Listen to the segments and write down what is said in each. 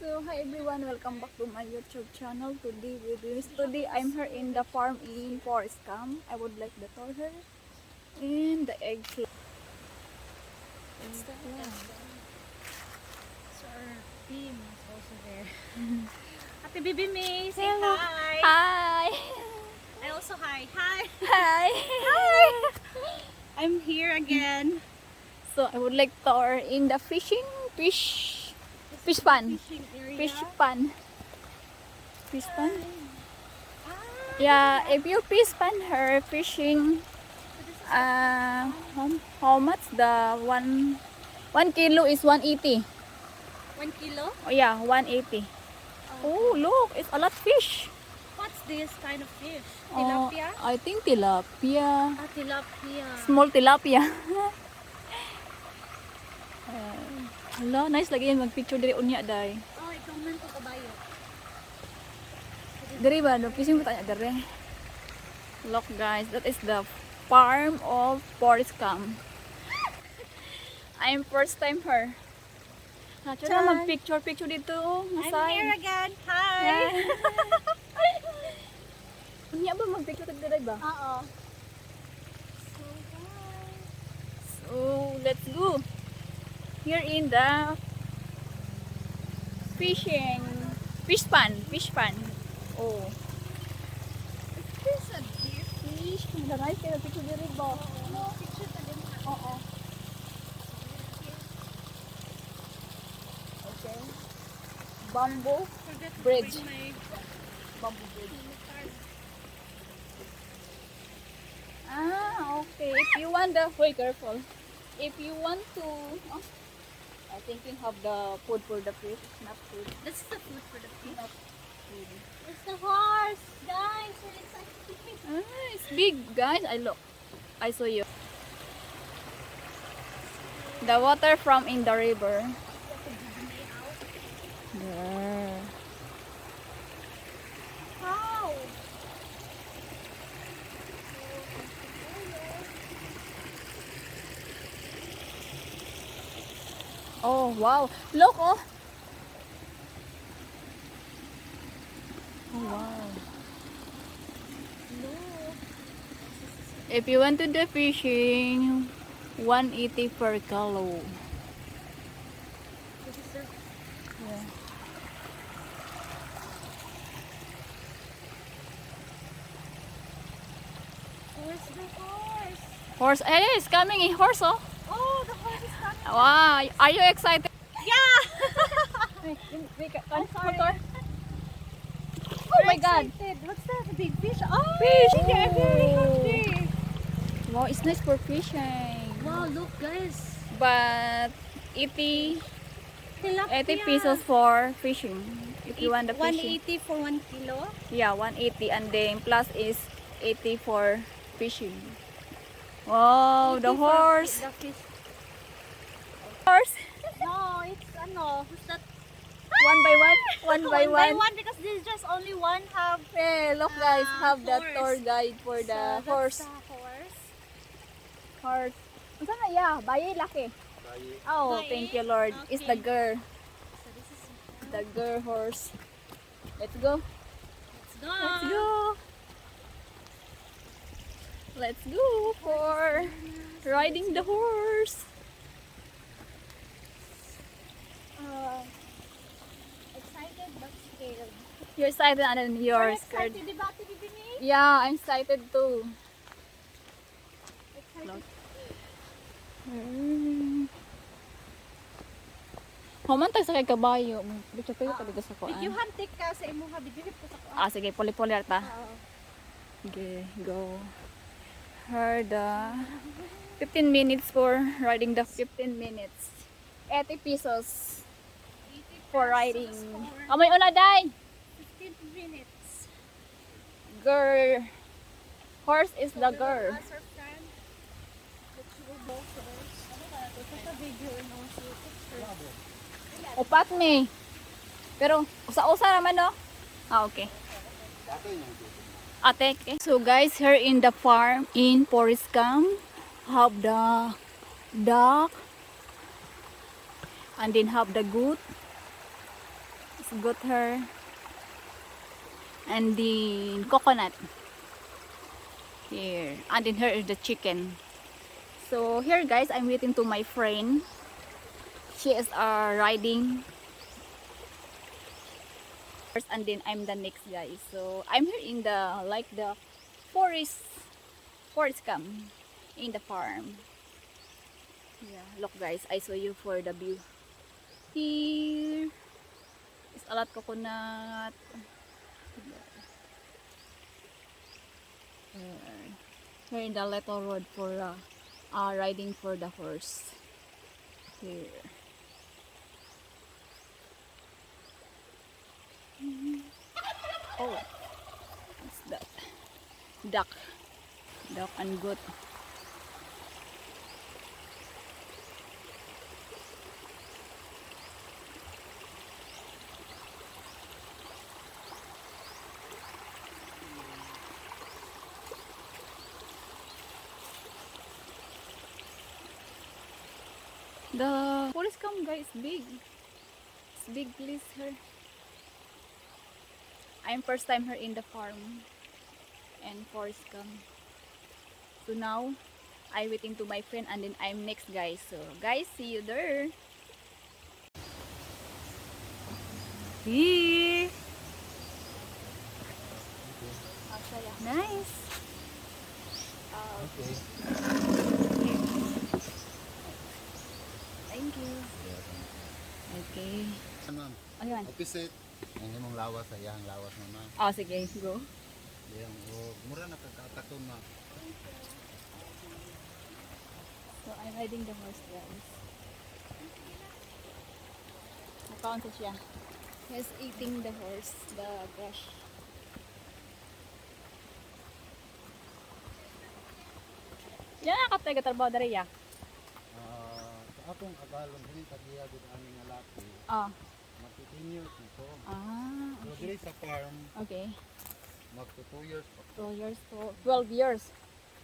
So hi everyone, welcome back to my YouTube channel. Today I'm here in the farm in Tour+Farm. I would like to tour her in the eggplant. So our team is also there. Ate Bibi May, say Hello. hi. Hi. I also hi. Hi. Hi. Hi. I'm here again. So I would like to tour in the fish pan. Fishing area. Fish pan. Hi. Yeah, if you fish pan her fishing, how much the 1 kilo is 180. 1 kilo? Oh yeah, 180. Oh look, it's a lot fish. What's this kind of fish? Oh, Tilapia? I think tilapia. Tilapia. Small tilapia. Hello, nice lagi yan mag-picture diri unya day. Oh, i-comment ko kabayo. Diri ba, no? Fishing mo tanya diri. Look guys, that is the farm of Tour+Farm. I'm first time here. Nacho na mag-picture dito. I'm here again. Hi. Unya ba mag-picture diri ba? Oo. So, let's go. Here in the fish pan. Oh. There's a deer fish. Daray kaya picture diri ba? No, picture pa din. Oo. Okay. Bamboo Forget to Bridge. bring my bamboo bridge. card. Okay. If you want the wait, careful. If you want to I thinking of the food for the fish, not food. That's the food for the fish. Not food. It's the horse, guys. We're excited. It's big, guys. I saw you. The water from in the river. There. How? Oh wow! Look, oh. Oh wow! Look. If you want to do fishing, 180 per kilo. This is the Yeah. Where's the horse? Horse, it's coming in horse, oh. Oh, the horse is coming. Wow! Are you excited? Yeah. I'm sorry. Oh my God! Excited. What's that? A big fish? Oh, Fish. they're very hungry. Wow, it's nice for fishing. Wow, look, guys. But 80 Tilapia. pesos for fishing. If you want the fishing. 180 for 1 kilo. Yeah, 180 and then plus is 80 for fishing. Wow, the 80 for horse. The fish. Horse. No, it's ano. Who's that? One by one. One by one. Because this is just only one half. Hey, look guys, have the horse. tour guide for the So, horse. that's the horse. Horse. Ano na yeah, bayi laki. Oh, Bayi? thank you Lord. It's the Okay. girl. So this is The girl horse. Let's go. let's go. Let's go. Let's go for riding the horse. Excited but scared. You're excited and then you're scared. Excited, diba, Ate Bibi May? Yeah, I'm excited too. Excited. Humantag sa kay kabayo. Dito kayo dito sa kuan. Video hantik ka sa imuha. Video ko sa kuha. Sige, puli-puli ta. Oo. Okay, go. Her the 15 minutes for riding the 15 minutes. 80 pesos 80 for pesos riding. for Amoy una day. 15 minutes. Girl. Horse is the So, girl. ask our friend. Let's go both first. Ano ba? Ito sa video and also picture. Upat me. Pero usa-usa naman no. Okay. Ate. Okay. So guys, here in the farm in Tour+Farm have the duck, And then have the goat. It's goat her. And then coconut. Here. And then here is the chicken. So here guys, I'm waiting to my friend. She is riding. First, and then I'm the next guy. So I'm here in the like the forest camp in the farm. Yeah, look guys, I show you for the view. Here is a lot coconut. Here in the little road for riding for the horse. Here. Oh, what's that? Duck and goat. The forest camp guys big. It's big place here. I'm first time here in the farm and forest camp. So now I waiting to my friend and then I'm next guys. So guys, see you there. Here. Nice. Okay. Thank you. Okay. Ma'am, Ayan. opposite. Ang imong lawas sa iyang lawas naman. Oh, sige, go. Yang mura na kagkataton na. So I'm riding the horse guys. Nakaunta siya. He's eating the horse, the grass. Yan nakatay ka trabaho dari ya. Sa akong kabalon dili tagiya gud ani nga laki. Ah. Magto 10 years nito. Ah. So diri sa farm Okay. magto 2 years pa. 2 years to 12 years.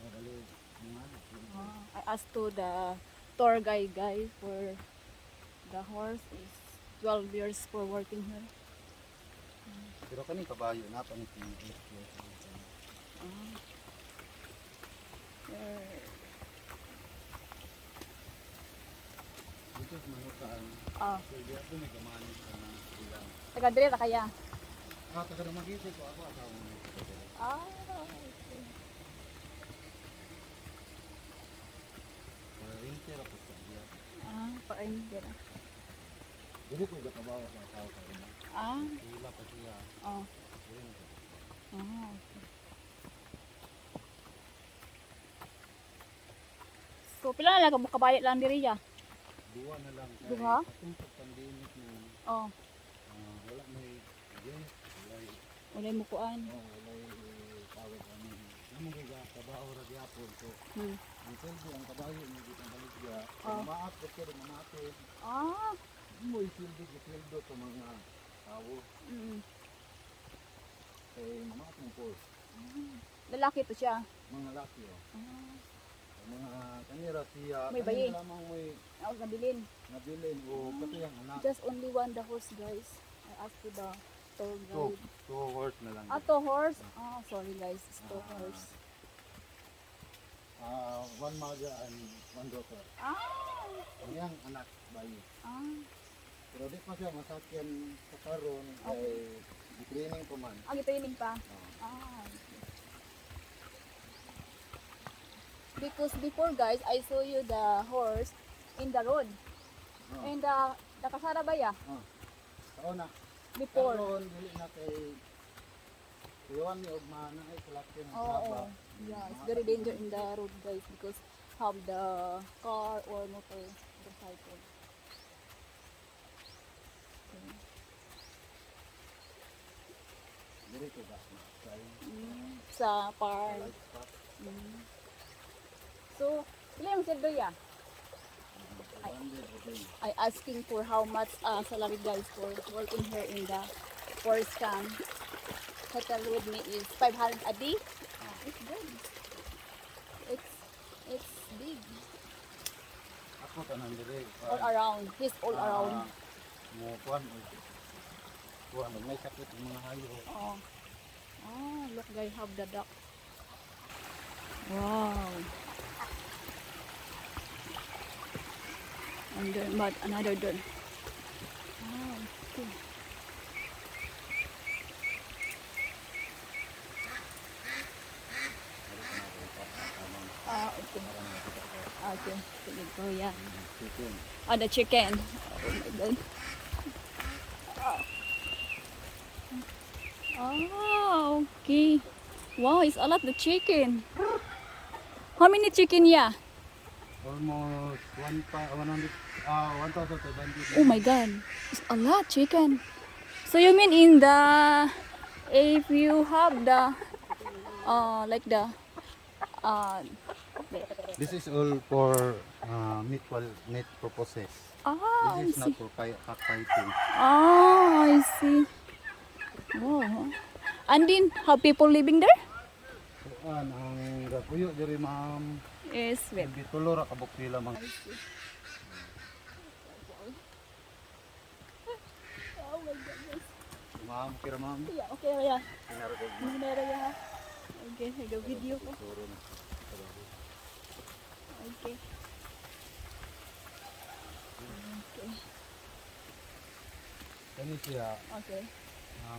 Dali mga I asked to the tour guide guy for the horse is 12 years for working here. pero kani kabayo na pa ni 8 years. Ah. There. Dito sa manukaan. Ah. So di ako may gamani sa ilang. Taga dire ra kaya. Taga na magisi ko ako asawa mo. Ah. Okay. Inter ako sa iya. Ah, paano dire? Dili ko gatabaw sa asawa ko. Ah. Wala pa siya. Oh. Dili ko. Ah. Okay. So pila na lang kabayat lang diri ya? Duwa na lang. Duha? Atong pandemic na Oh. wala may guest, Ulay mo kuan. wala tawag kami. Namong giga trabaho ra gyapon so Hmm. ang seldo ang kabayo mo gid ang baligya. Oh. Maat ko pero mamatid. Ah. Mo isildo to mga tao Mm. kay mamat mo po. Lalaki to siya. Mga laki oh. Ah. Mga kanira siya May bayi. kanila lamang may Ako nabilin. nabilin o katuyang anak. Just only one the horse guys. I asked to the tour Two, guide. two horse na lang. Ah, to horse? Ah, sorry guys. It's to horse. One mother and one daughter. Ah. Ang iyang anak bayi. Ah. Pero di pa siya masakyan sa karon kay di-training ko man. Ah, training pa? Oh. Ah. Because before guys, I saw you the horse in the road. Oh. And the kasara ba ya? Oh. Sa una. Before. Karon dili na kay Iwan ni Ogma na ay kalaki ng Oh, saba. yeah, it's very danger in the road guys because have the car or motorcycle. Okay. Dili ko ba? Kay Sa park. livestock. So, ilan yung sweldo ya? 100 a day. I asking for how much salary guys for working here in the forest camp. Hotel with me is 500 a day. It's good. It's big. Ako ikot anang dire. All around. He's all around. Mo kuan. Kuan may sakit ang mga hayo. Oh. Oh, look guys, have the duck. Wow. And then, but another door. Oh, okay. Ah, okay. Okay. Sige ko, yeah. Chicken. Ah, the chicken. Oh my god. Oh, okay. Wow, it's a lot the chicken. How many chicken, yeah? Almost 1,500. Oh my god, it's a lot chicken. So you mean in the, if you have the like the This is all for meat purposes. I This is not see. for cockfighting. I see. Oh. And then have people living there? Kuan ang gapuyo diri ma'am. Yes, wait. Hindi tulo ra kabuk nila mga. Oh my goodness. Ma'am, kira ma'am. Yeah, okay, yeah. Pinaragog mo. Minera ya. Okay, nag video ko. Turo na. Okay. Okay. Kani siya, Okay.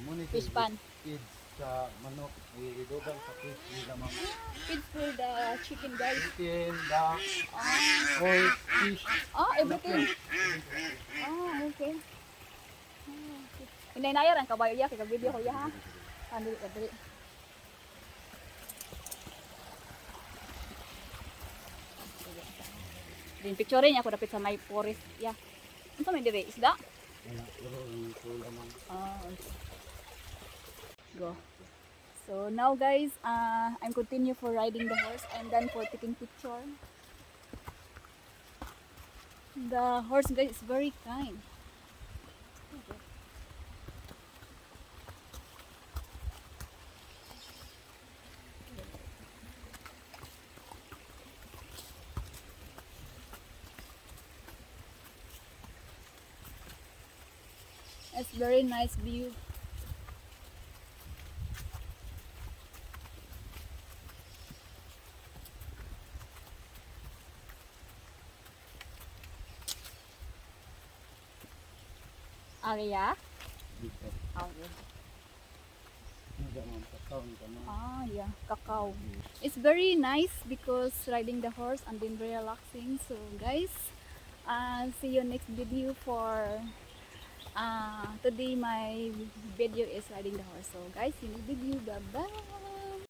muna Fish pan. kids sa manok, idugang sa fish nila ma'am. Feed for the chicken guys. Chicken, duck, Ah, or fish. everything. Ah, okay. Ah, okay. Hinay na yan, kabayo ya, kaya video ko ya ha. Andali, andali. Din picture niya ako dapit sa may forest ya. Ano may dire isda? Wala, pero ang pula ma'am. Ah, okay. Go. So now guys, I'm continue for riding the horse and then for taking picture. The horse guys is very kind. It's very nice view. Area? Dito. Okay. Nada ma'am, kakawin ka ma'am. Ah, yeah, cacao. It's very nice because riding the horse and then very relaxing. So guys, see you next video for today my video is riding the horse. So guys, see you next video. Bye bye.